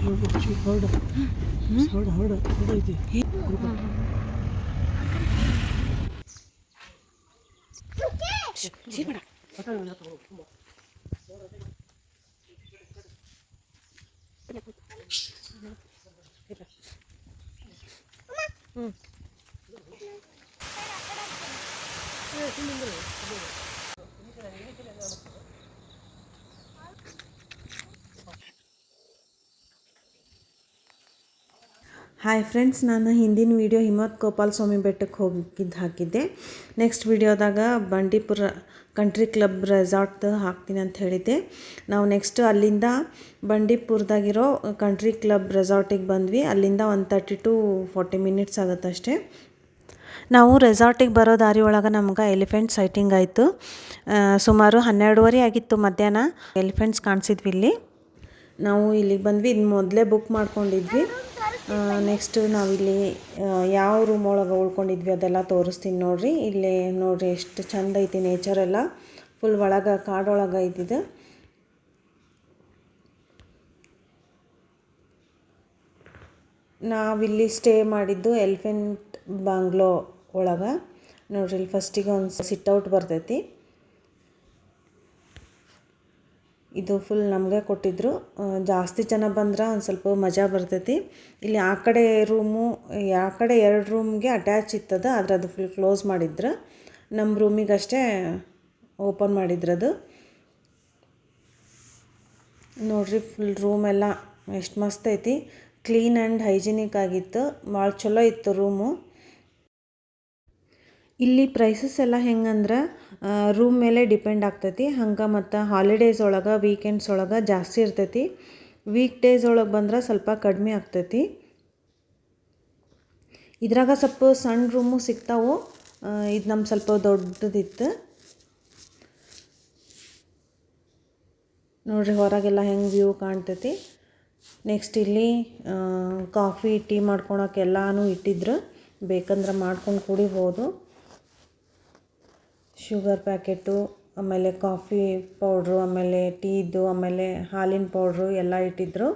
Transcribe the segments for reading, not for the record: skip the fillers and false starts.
ಹೊರಡು ಹೊರಡು ಹೊರಡು ಹೊರಡೈತಿ ಹಾಯ್ ಫ್ರೆಂಡ್ಸ್, ನಾನು ಹಿಂದಿನ ವೀಡಿಯೋ ಹಿಮವದ್ ಗೋಪಾಲ ಸ್ವಾಮಿ ಬೆಟ್ಟಕ್ಕೆ ಹಾಕಿದ್ದೆ. ನೆಕ್ಸ್ಟ್ ವೀಡಿಯೋದಾಗ ಬಂಡೀಪುರ ಕಂಟ್ರಿ ಕ್ಲಬ್ ರೆಸಾರ್ಟ್ ಹಾಕ್ತೀನಿ ಅಂತ ಹೇಳಿದ್ದೆ. ನಾವು ನೆಕ್ಸ್ಟ್ ಅಲ್ಲಿಂದ ಬಂಡೀಪುರದಾಗಿರೋ ಕಂಟ್ರಿ ಕ್ಲಬ್ ರೆಸಾರ್ಟಿಗೆ ಬಂದ್ವಿ. ಅಲ್ಲಿಂದ 30 to 40 ಮಿನಿಟ್ಸ್ ಆಗುತ್ತಷ್ಟೇ. ನಾವು ರೆಸಾರ್ಟಿಗೆ ಬರೋ ದಾರಿ ಒಳಗೆ ನಮ್ಗೆ ಎಲಿಫೆಂಟ್ ಸೈಟಿಂಗ್ ಆಯಿತು. ಸುಮಾರು 12:30 ಆಗಿತ್ತು ಮಧ್ಯಾಹ್ನ. ಎಲಿಫೆಂಟ್ಸ್ ಕಾಣಿಸಿದ್ವಿ ಇಲ್ಲಿ. ನಾವು ಇಲ್ಲಿಗೆ ಬಂದ್ವಿ. ಇದು ಮೊದಲೇ ಬುಕ್ ಮಾಡ್ಕೊಂಡಿದ್ವಿ. ನೆಕ್ಸ್ಟು ನಾವಿಲ್ಲಿ ಯಾವ ರೂಮ್ ಒಳಗೆ ಉಳ್ಕೊಂಡಿದ್ವಿ ಅದೆಲ್ಲ ತೋರಿಸ್ತೀನಿ ನೋಡಿರಿ. ಇಲ್ಲಿ ನೋಡಿರಿ ಎಷ್ಟು ಚಂದ ಐತಿ ನೇಚರೆಲ್ಲ. ಫುಲ್ ಒಳಗೆ ಕಾಡೊಳಗೆ ಐತಿದು. ನಾವಿಲ್ಲಿ ಸ್ಟೇ ಮಾಡಿದ್ದು ಎಲಿಫೆಂಟ್ ಬಾಂಗ್ಲೋ ಒಳಗೆ. ನೋಡಿರಿ ಇಲ್ಲಿ ಫಸ್ಟಿಗೆ ಒಂದು ಸಿಟ್ಔಟ್ ಬರ್ತೈತಿ. ಇದು ಫುಲ್ ನಮಗೆ ಕೊಟ್ಟಿದ್ದರು. ಜಾಸ್ತಿ ಜನ ಬಂದ್ರೆ ಒಂದು ಸ್ವಲ್ಪ ಮಜಾ ಬರ್ತೈತಿ. ಇಲ್ಲಿ ಆ ಕಡೆ ರೂಮು, ಆ ಕಡೆ 2 ರೂಮ್ಗೆ ಅಟ್ಯಾಚ್ ಇತ್ತದ, ಆದರೆ ಅದು ಫುಲ್ ಕ್ಲೋಸ್ ಮಾಡಿದ್ರು. ನಮ್ಮ ರೂಮಿಗಷ್ಟೇ ಓಪನ್ ಮಾಡಿದ್ರದು. ನೋಡಿರಿ ಫುಲ್ ರೂಮ್ ಎಲ್ಲ ಎಷ್ಟು ಮಸ್ತ್ ಐತಿ. ಕ್ಲೀನ್ ಆ್ಯಂಡ್ ಹೈಜಿನಿಕ್ ಆಗಿತ್ತು. ಭಾಳ ಚಲೋ ಇತ್ತು ರೂಮು. ಇಲ್ಲಿ ಪ್ರೈಸಸ್ ಎಲ್ಲ ಹೆಂಗಂದ್ರೆ ರೂಮ್ ಮೇಲೆ ಡಿಪೆಂಡ್ ಆಗ್ತೈತಿ. ಹಂಗೆ ಮತ್ತು ಹಾಲಿಡೇಸ್ ಒಳಗೆ, ವೀಕೆಂಡ್ಸ್ ಒಳಗೆ ಜಾಸ್ತಿ ಇರ್ತೈತಿ. ವೀಕ್ ಡೇಸ್ ಒಳಗೆ ಬಂದ್ರೆ ಸ್ವಲ್ಪ ಕಡಿಮೆ ಆಗ್ತೈತಿ. ಇದ್ರಾಗ ಸ್ವಲ್ಪ ಸಣ್ಣ ರೂಮು ಸಿಗ್ತಾವು. ಇದು ನಮ್ಮ ಸ್ವಲ್ಪ ದೊಡ್ಡದಿತ್ತು. ನೋಡಿರಿ ಹೊರಗೆಲ್ಲ ಹೆಂಗೆ ವ್ಯೂ ಕಾಣ್ತೈತಿ. ನೆಕ್ಸ್ಟ್ ಇಲ್ಲಿ ಕಾಫಿ ಟೀ ಮಾಡ್ಕೊಳಕ್ಕೆ ಎಲ್ಲನೂ ಇಟ್ಟಿದ್ರು. ಬೇಕಂದ್ರೆ ಮಾಡ್ಕೊಂಡು ಕುಡಿಬೋದು. ಶುಗರ್ ಪ್ಯಾಕೆಟು, ಆಮೇಲೆ ಕಾಫಿ ಪೌಡ್ರು, ಆಮೇಲೆ ಟೀದು, ಆಮೇಲೆ ಹಾಲಿನ ಪೌಡ್ರು ಎಲ್ಲ ಇಟ್ಟಿದ್ರು.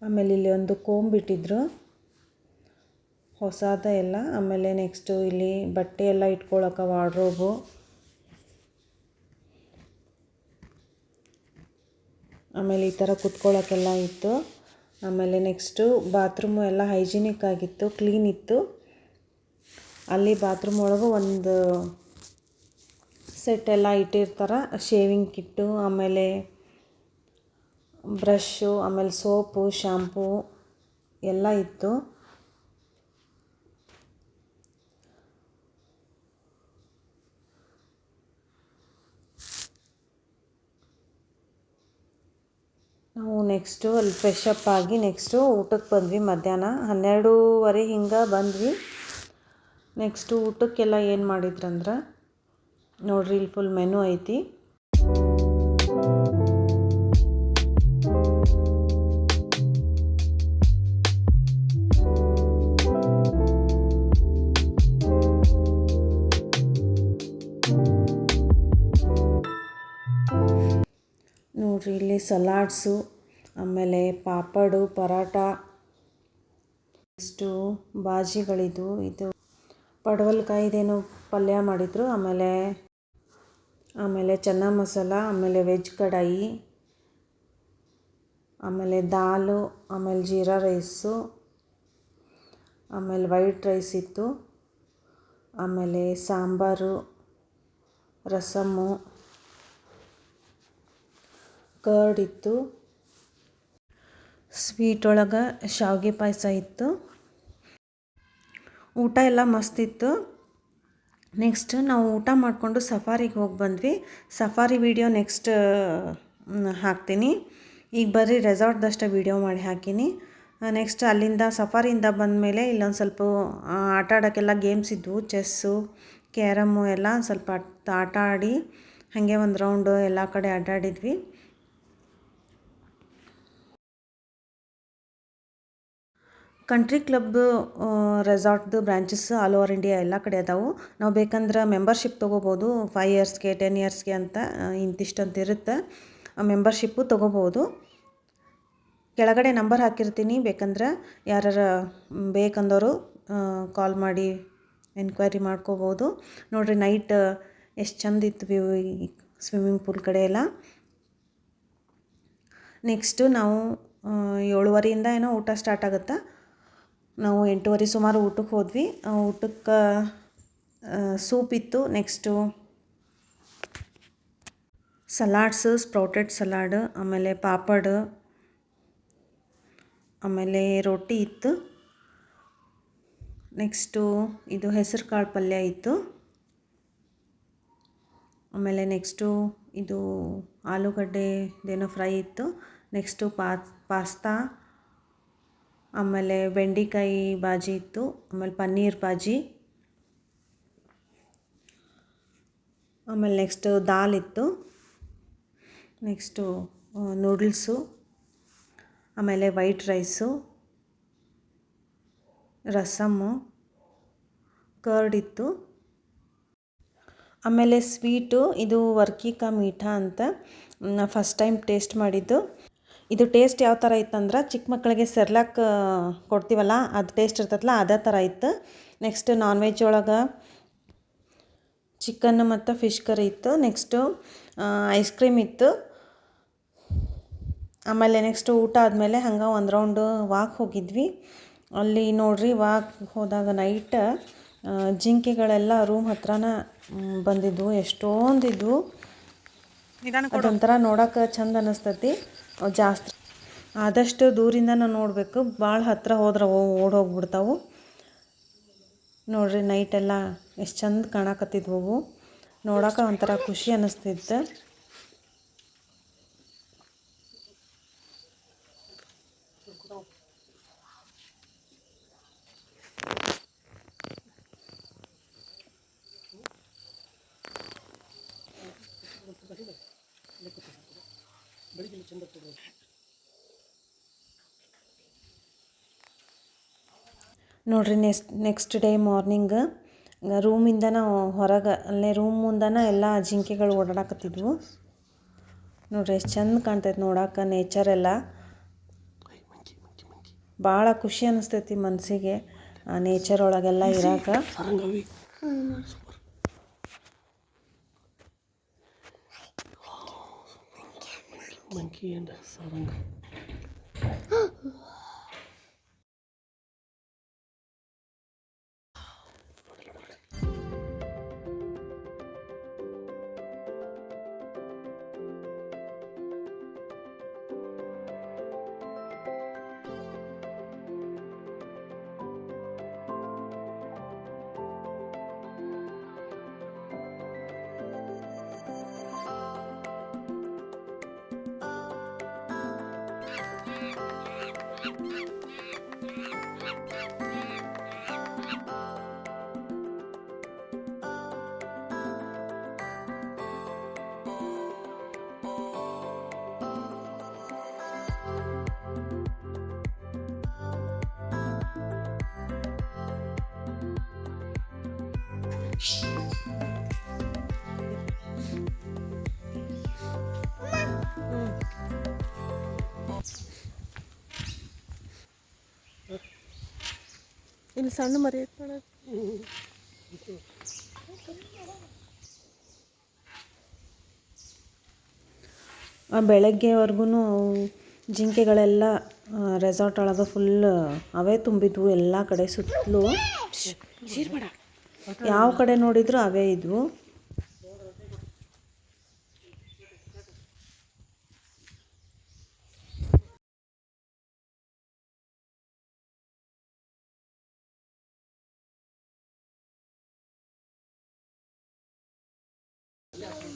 ಆಮೇಲೆ ಇಲ್ಲಿ ಒಂದು ಕೋಂಬ್ ಇಟ್ಟಿದ್ರು ಹೊಸದ ಎಲ್ಲ. ಆಮೇಲೆ ನೆಕ್ಸ್ಟು ಇಲ್ಲಿ ಬಟ್ಟೆ ಎಲ್ಲ ಇಟ್ಕೊಳ್ಳೋಕೆ ವಾರ್ಡ್ರೋಬು. ಆಮೇಲೆ ಈ ಥರ ಕುತ್ಕೊಳ್ಳೋಕ್ಕೆಲ್ಲ ಇತ್ತು. ಆಮೇಲೆ ನೆಕ್ಸ್ಟು ಬಾತ್ರೂಮು ಎಲ್ಲ ಹೈಜಿನಿಕ್ ಆಗಿತ್ತು, ಕ್ಲೀನ್ ಇತ್ತು. ಅಲ್ಲಿ ಬಾತ್ರೂಮ್ ಒಳಗೆ ಒಂದು ಸೆಟ್ ಎಲ್ಲ ಇಟ್ಟಿರ್ತಾರೆ. ಶೇವಿಂಗ್ ಕಿಟ್ಟು, ಆಮೇಲೆ ಬ್ರಷ್ಷು, ಆಮೇಲೆ ಸೋಪು, ಶಾಂಪೂ ಎಲ್ಲ ಇತ್ತು. ನಾವು ನೆಕ್ಸ್ಟು ಅಲ್ಲಿ ಫ್ರೆಶಪ್ ಆಗಿ ನೆಕ್ಸ್ಟು ಊಟಕ್ಕೆ ಬಂದ್ವಿ. ಮಧ್ಯಾಹ್ನ 12:30 ಹಿಂಗೆ ಬಂದ್ವಿ. ನೆಕ್ಸ್ಟು ಊಟಕ್ಕೆಲ್ಲ ಏನು ಮಾಡಿದ್ರಂದ್ರೆ ನೋಡ್ರಿ ಇಲ್ಲಿ ಫುಲ್ ಮೆನು ಐತಿ. ನೋಡ್ರಿ ಇಲ್ಲಿ ಸಲಾಡ್ಸು, ಆಮೇಲೆ ಪಾಪಡು, ಪರಾಟ, ನೆಕ್ಸ್ಟು ಬಾಜಿಗಳಿದು, ಇದು ಪಡವಲಕಾಯಿದೇನೋ ಪಲ್ಯ ಮಾಡಿದರು. ಆಮೇಲೆ ಚೆನ್ನ ಮಸಾಲ, ಆಮೇಲೆ ವೆಜ್ ಕಡಾಯಿ, ಆಮೇಲೆ ದಾಲು, ಆಮೇಲೆ ಜೀರಾ ರೈಸು, ಆಮೇಲೆ ವೈಟ್ ರೈಸ್ ಇತ್ತು, ಆಮೇಲೆ ಸಾಂಬಾರು, ರಸಮ್ಮು, ಕರ್ಡ್ ಇತ್ತು. ಸ್ವೀಟ್ ಒಳಗೆ ಶಾವಿಗೆ ಪಾಯಸ ಇತ್ತು. ಊಟ ಎಲ್ಲ ಮಸ್ತಿತ್ತು. ನೆಕ್ಸ್ಟ್ ನಾವು ಊಟ ಮಾಡಿಕೊಂಡು ಸಫಾರಿಗೆ ಹೋಗಿ ಬಂದ್ವಿ. ಸಫಾರಿ ವಿಡಿಯೋ ನೆಕ್ಸ್ಟ್ ಹಾಕ್ತೀನಿ. ಈಗ ಬರ್ರಿ ರೆಸಾರ್ಟ್ದಷ್ಟೇ ವಿಡಿಯೋ ಮಾಡಿ ಹಾಕೀನಿ. ನೆಕ್ಸ್ಟ್ ಅಲ್ಲಿಂದ ಸಫಾರಿಯಿಂದ ಬಂದಮೇಲೆ ಇಲ್ಲೊಂದು ಸ್ವಲ್ಪ ಆಟ ಆಡೋಕ್ಕೆಲ್ಲ ಗೇಮ್ಸ್ ಇದ್ವು. ಚೆಸ್ಸು, ಕ್ಯಾರಮ್ಮು ಎಲ್ಲ ಸ್ವಲ್ಪ ಆಟ ಆಡಿ ಹಾಗೆ ಒಂದು ರೌಂಡು ಎಲ್ಲ ಕಡೆ ಅಡ್ಡಾಡಿದ್ವಿ. ಕಂಟ್ರಿ ಕ್ಲಬ್ ರೆಸಾರ್ಟ್ದು ಬ್ರಾಂಚಸ್ ಆಲ್ ಓವರ್ ಇಂಡಿಯಾ ಎಲ್ಲ ಕಡೆ ಅದಾವೆ. ನಾವು ಬೇಕಂದ್ರೆ ಮೆಂಬರ್ಶಿಪ್ ತೊಗೋಬೋದು. 5 ಇಯರ್ಸ್ಗೆ 10 ಇಯರ್ಸ್ಗೆ ಅಂತ ಇಂತಿಷ್ಟು ಅಂತ ಇರುತ್ತೆ. ಮೆಂಬರ್ಶಿಪ್ಪು ತೊಗೋಬೋದು. ಕೆಳಗಡೆ ನಂಬರ್ ಹಾಕಿರ್ತೀನಿ, ಬೇಕಂದ್ರೆ ಯಾರು ಬೇಕಂದವರು ಕಾಲ್ ಮಾಡಿ ಎನ್ಕ್ವೈರಿ ಮಾಡ್ಕೋಬೋದು. ನೋಡಿರಿ ನೈಟ್ ಎಷ್ಟು ಚಂದ ಇತ್ತು ವ್ಯೂ ಈ ಸ್ವಿಮ್ಮಿಂಗ್ ಪೂಲ್ ಕಡೆ ಎಲ್ಲ. ನೆಕ್ಸ್ಟು ನಾವು 7:30 ಏನೋ ಊಟ ಸ್ಟಾರ್ಟ್ ಆಗುತ್ತೆ. ನಾವು 8:30 ಸುಮಾರು ಊಟಕ್ಕೆ ಹೋದ್ವಿ. ಊಟಕ್ಕೆ ಸೂಪ್ ಇತ್ತು. ನೆಕ್ಸ್ಟು ಸಲಾಡ್ಸು, ಸ್ಪ್ರೌಟೆಡ್ ಸಲಾಡ್, ಆಮೇಲೆ ಪಾಪಡ್, ಆಮೇಲೆ ರೊಟ್ಟಿ ಇತ್ತು. ನೆಕ್ಸ್ಟು ಇದು ಹೆಸರು ಕಾಳು ಪಲ್ಯ ಇತ್ತು. ಆಮೇಲೆ ನೆಕ್ಸ್ಟು ಇದು ಆಲೂಗಡ್ಡೆದೇನೋ ಫ್ರೈ ಇತ್ತು. ನೆಕ್ಸ್ಟು ಪಾಸ್ತಾ, ಆಮೇಲೆ ಬೆಂಡೆಕಾಯಿ ಬಾಜಿ ಇತ್ತು. ಆಮೇಲೆ ಪನ್ನೀರ್ ಬಾಜಿ, ಆಮೇಲೆ ನೆಕ್ಸ್ಟು ದಾಲ್ ಇತ್ತು. ನೆಕ್ಸ್ಟು ನೂಡಲ್ಸು, ಆಮೇಲೆ ವೈಟ್ ರೈಸು, ರಸಮ್ಮು, ಕರ್ಡ್ ಇತ್ತು. ಆಮೇಲೆ ಸ್ವೀಟು ಇದು ವರ್ಕಿ ಕಾ ಮೀಠಾ ಅಂತ ಫಸ್ಟ್ ಟೈಮ್ ಟೇಸ್ಟ್ ಮಾಡಿದ್ದು. ಇದು ಟೇಸ್ಟ್ ಯಾವ ಥರ ಇತ್ತಂದ್ರೆ ಚಿಕ್ಕ ಮಕ್ಕಳಿಗೆ ಸೆರ್ಲಾಕ್ ಕೊಡ್ತೀವಲ್ಲ ಅದು ಟೇಸ್ಟ್ ಇರ್ತೈತಲ್ಲ ಅದೇ ಥರ ಇತ್ತು. ನೆಕ್ಸ್ಟ್ ನಾನ್ ವೆಜ್ ಒಳಗೆ ಚಿಕನ್ ಮತ್ತು ಫಿಶ್ ಕರಿ ಇತ್ತು. ನೆಕ್ಸ್ಟು ಐಸ್ ಕ್ರೀಮ್ ಇತ್ತು. ಆಮೇಲೆ ನೆಕ್ಸ್ಟು ಊಟ ಆದಮೇಲೆ ಹಂಗೆ ಒಂದು ರೌಂಡು ವಾಕ್ ಹೋಗಿದ್ವಿ. ಅಲ್ಲಿ ನೋಡ್ರಿ ವಾಕ್ ಹೋದಾಗ ನೈಟ್ ಜಿಂಕೆಗಳೆಲ್ಲ ರೂಮ್ ಹತ್ರನ ಬಂದಿದ್ವು. ಎಷ್ಟೊಂದಿದ್ವು. ಅದೊಂಥರ ನೋಡೋಕೆ ಚಂದ ಅನ್ನಿಸ್ತೈತಿ. ಜಾಸ್ತಿ ಆದಷ್ಟು ದೂರಿಂದ ನೋಡಬೇಕು. ಭಾಳ ಹತ್ತಿರ ಹೋದ್ರೆ ಓಡೋಗ್ಬಿಡ್ತಾವು. ನೋಡ್ರಿ ನೈಟೆಲ್ಲ ಎಷ್ಟು ಚಂದ ಕಾಣಕತ್ತಿದ್ವು. ನೋಡೋಕೆ ಒಂಥರ ಖುಷಿ ಅನ್ನಿಸ್ತಿತ್ತು. ನೋಡ್ರಿ ನೆಕ್ಸ್ಟ್ ಡೇ ಮಾರ್ನಿಂಗ್ ರೂಮಿಂದ ನಾವು ಹೊರಗೆ ಅಲ್ಲೇ ರೂಮ್ ಮುಂದನ ಎಲ್ಲ ಜಿಂಕೆಗಳು ಓಡಾಡಕತ್ತಿದ್ವು. ನೋಡ್ರಿ ಎಷ್ಟು ಚಂದ ಕಾಣ್ತೈತೆ ನೋಡೋಕೆ ನೇಚರ್ ಎಲ್ಲ. ಭಾಳ ಖುಷಿ ಅನ್ನಿಸ್ತೈತಿ ಮನಸ್ಸಿಗೆ ಆ ನೇಚರ್ ಒಳಗೆಲ್ಲ ಇರೋಕೆ. Monkey and sarang. ಇಲ್ಲಿ ಸಣ್ಣ ಮರಿ ಬೆಳಗ್ಗೆವರೆಗೂ ಜಿಂಕೆಗಳೆಲ್ಲ ರೆಸಾರ್ಟ್ ಒಳಗೆ ಫುಲ್ ಅವೇ ತುಂಬಿದ್ವು ಎಲ್ಲ ಕಡೆ ಸುತ್ತಲೂ. ಯಾವ ಕಡೆ ನೋಡಿದ್ರು ಅವೇ ಇದ್ವು.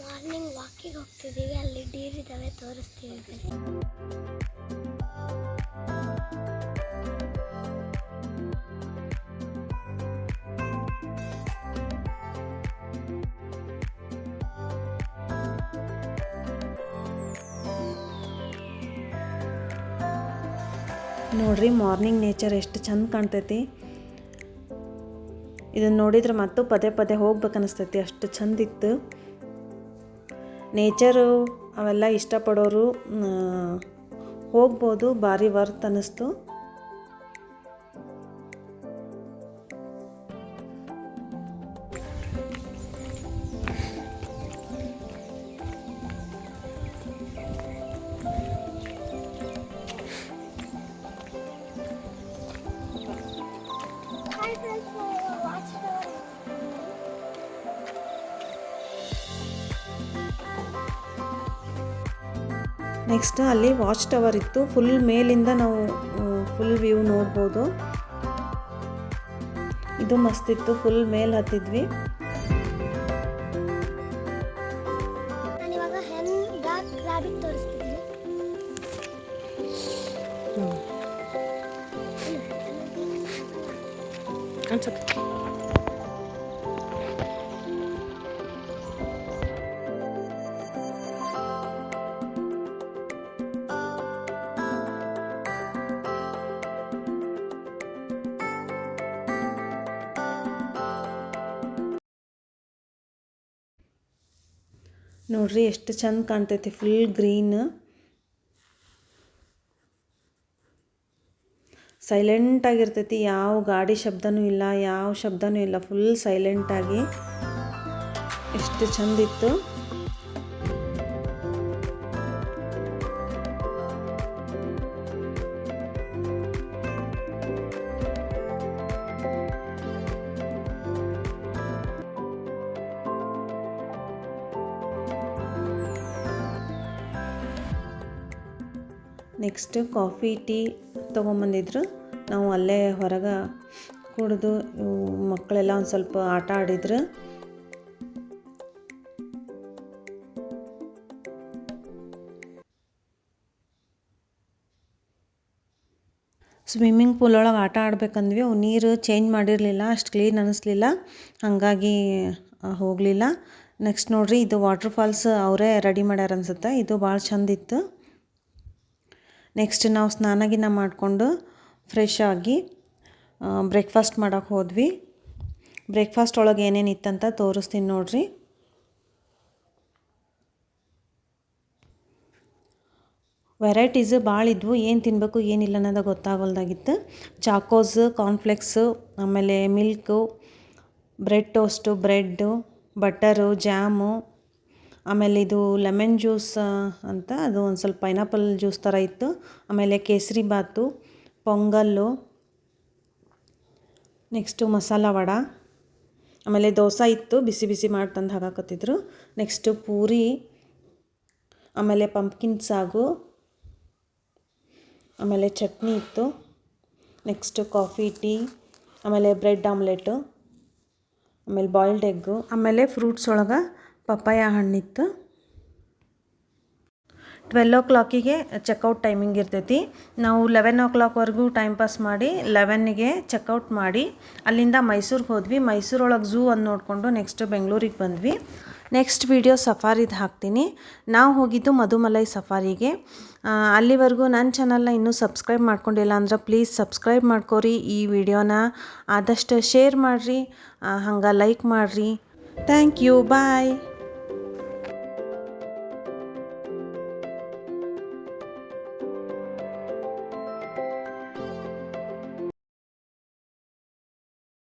ಮಾರ್ನಿಂಗ್ ವಾಕಿಂಗ್ ಹೋಗ್ತಿದ್ದೀವಿ. ಅಲ್ಲಿ ಡೀರ್ ಇದ್ದಾವೆ, ತೋರಿಸ್ತೀವಿ. ನೋಡ್ರಿ ಮಾರ್ನಿಂಗ್ ನೇಚರ್ ಎಷ್ಟು ಚಂದ ಕಾಣ್ತೈತಿ. ಇದನ್ನು ನೋಡಿದ್ರೆ ಮತ್ತು ಪದೇ ಪದೇ ಹೋಗ್ಬೇಕು ಅನಿಸ್ತೈತಿ, ಅಷ್ಟು ಚಂದಿತ್ತು ನೇಚರು. ಅವೆಲ್ಲ ಇಷ್ಟಪಡೋರು ಹೋಗ್ಬೋದು, ಭಾರಿ ವರ್ತ್ ಅನ್ನಿಸ್ತು. ನೆಕ್ಸ್ಟ್ ಅಲ್ಲಿ ವಾಚ್ ಟವರ್ ಇತ್ತು, ಫುಲ್ ಮೇಲಿಂದ ನಾವು ಫುಲ್ ವ್ಯೂ ನೋಡ್ಬೋದು. ಇದು ಮಸ್ತಿತ್ತು, ಫುಲ್ ಮೇಲೆ ಹತ್ತಿದ್ವಿ. ನಾನು ಇವಾಗ ಹೆನ್ ಡಾರ್ಕ್ ರಾಬಿಟ್ ತೋರಿಸ್ತಿದ್ದೀನಿ. ಅನ್ಸುತ್ತೆ. ನೋಡ್ರಿ ಎಷ್ಟು ಚಂದ ಕಾಣ್ತೈತಿ, ಫುಲ್ ಗ್ರೀನ್. ಸೈಲೆಂಟಾಗಿರ್ತೈತಿ, ಯಾವ ಗಾಡಿ ಶಬ್ದನೂ ಇಲ್ಲ, ಯಾವ ಶಬ್ದನೂ ಇಲ್ಲ, ಫುಲ್ ಸೈಲೆಂಟಾಗಿ ಎಷ್ಟು ಚಂದಿತ್ತು. ನೆಕ್ಸ್ಟ್ ಕಾಫಿ ಟೀ ತೊಗೊಂಬಂದಿದ್ರು. ನಾವು ಅಲ್ಲೇ ಹೊರಗೆ ಕುಡಿದು ಮಕ್ಕಳೆಲ್ಲ ಒಂದು ಸ್ವಲ್ಪ ಆಟ ಆಡಿದ್ರು. ಸ್ವಿಮ್ಮಿಂಗ್ ಪೂಲ್ ಒಳಗೆ ಆಟ ಆಡ್ಬೇಕಂದ್ವಿ, ಅವು ನೀರು ಚೇಂಜ್ ಮಾಡಿರಲಿಲ್ಲ, ಅಷ್ಟು ಕ್ಲೀನ್ ಅನ್ನಿಸ್ಲಿಲ್ಲ, ಹಾಗಾಗಿ ಹೋಗಲಿಲ್ಲ. ನೆಕ್ಸ್ಟ್ ನೋಡ್ರಿ, ಇದು ವಾಟರ್ ಫಾಲ್ಸ್ ಅವರೇ ರೆಡಿ ಮಾಡ್ಯಾರ ಅನ್ಸುತ್ತೆ. ಇದು ಭಾಳ ಚಂದಿತ್ತು. ನೆಕ್ಸ್ಟ್ ನಾವು ಸ್ನಾನ ಮಾಡಿಕೊಂಡು ಫ್ರೆಶ್ ಆಗಿ ಬ್ರೇಕ್ಫಾಸ್ಟ್ ಮಾಡೋಕ್ಕೆ ಹೋದ್ವಿ. ಬ್ರೇಕ್ಫಾಸ್ಟ್ ಒಳಗೆ ಏನೇನು ಇತ್ತಂತ ತೋರಿಸ್ತೀನಿ ನೋಡ್ರಿ. ವೆರೈಟೀಸ್ ಭಾಳ ಇದ್ವು, ಏನು ತಿನ್ನಬೇಕು ಏನಿಲ್ಲ ಅನ್ನೋದು ಗೊತ್ತಾಗೋಲ್ದಾಗಿತ್ತು. ಚಾಕೋಸ್, ಕಾರ್ನ್ಫ್ಲೆಕ್ಸು, ಆಮೇಲೆ milk, bread toast, bread, butter, jam, ಆಮೇಲೆ ಇದು ಲೆಮನ್ ಜ್ಯೂಸ್ ಅಂತ, ಅದು ಒಂದು ಸ್ವಲ್ಪ ಪೈನಾಪಲ್ ಜ್ಯೂಸ್ ಥರ ಇತ್ತು. ಆಮೇಲೆ ಕೇಸರಿ ಬಾತು, ಪೊಂಗಲ್ಲು, ನೆಕ್ಸ್ಟು ಮಸಾಲ ವಡ, ಆಮೇಲೆ ದೋಸೆ ಇತ್ತು, ಬಿಸಿ ಬಿಸಿ ಮಾಡಿ ತಂದು ಹಾಕಾಕತ್ತಿದ್ರು. ನೆಕ್ಸ್ಟು ಪೂರಿ, ಆಮೇಲೆ ಪಂಪ್ಕಿನ್ ಸಾಗು, ಆಮೇಲೆ ಚಟ್ನಿ ಇತ್ತು. ನೆಕ್ಸ್ಟು ಕಾಫಿ ಟೀ, ಆಮೇಲೆ ಬ್ರೆಡ್ ಆಮ್ಲೆಟು, ಆಮೇಲೆ ಬಾಯ್ಲ್ಡ್ ಎಗ್ಗು, ಆಮೇಲೆ ಫ್ರೂಟ್ಸ್ ಒಳಗೆ ಪಪ್ಪಾಯ ಹಣ್ಣಿತ್ತು. 12 o'clock ಚೆಕ್ಔಟ್ ಟೈಮಿಂಗ್ ಇರ್ತೈತಿ. ನಾವು 11 o'clockವರೆಗೂ ಟೈಮ್ ಪಾಸ್ ಮಾಡಿ 11ಗೆ ಚೆಕ್ಔಟ್ ಮಾಡಿ ಅಲ್ಲಿಂದ ಮೈಸೂರಿಗೆ ಹೋದ್ವಿ. ಮೈಸೂರೊಳಗೆ ಝೂ ಒಂದು ನೋಡಿಕೊಂಡು ನೆಕ್ಸ್ಟ್ ಬೆಂಗಳೂರಿಗೆ ಬಂದ್ವಿ. ನೆಕ್ಸ್ಟ್ ವಿಡಿಯೋ ಸಫಾರಿದು ಹಾಕ್ತೀನಿ. ನಾವು ಹೋಗಿದ್ದು ಮಧುಮಲೈ ಸಫಾರಿಗೆ. ಅಲ್ಲಿವರೆಗೂ ನನ್ನ ಚಾನಲ್ನ ಇನ್ನೂ ಸಬ್ಸ್ಕ್ರೈಬ್ ಮಾಡ್ಕೊಂಡಿಲ್ಲ ಅಂದ್ರೆ ಪ್ಲೀಸ್ ಸಬ್ಸ್ಕ್ರೈಬ್ ಮಾಡ್ಕೊರಿ. ಈ ವಿಡಿಯೋನ ಆದಷ್ಟು ಶೇರ್ ಮಾಡಿರಿ, ಹಂಗೆ ಲೈಕ್ ಮಾಡಿರಿ. Thank you, bye.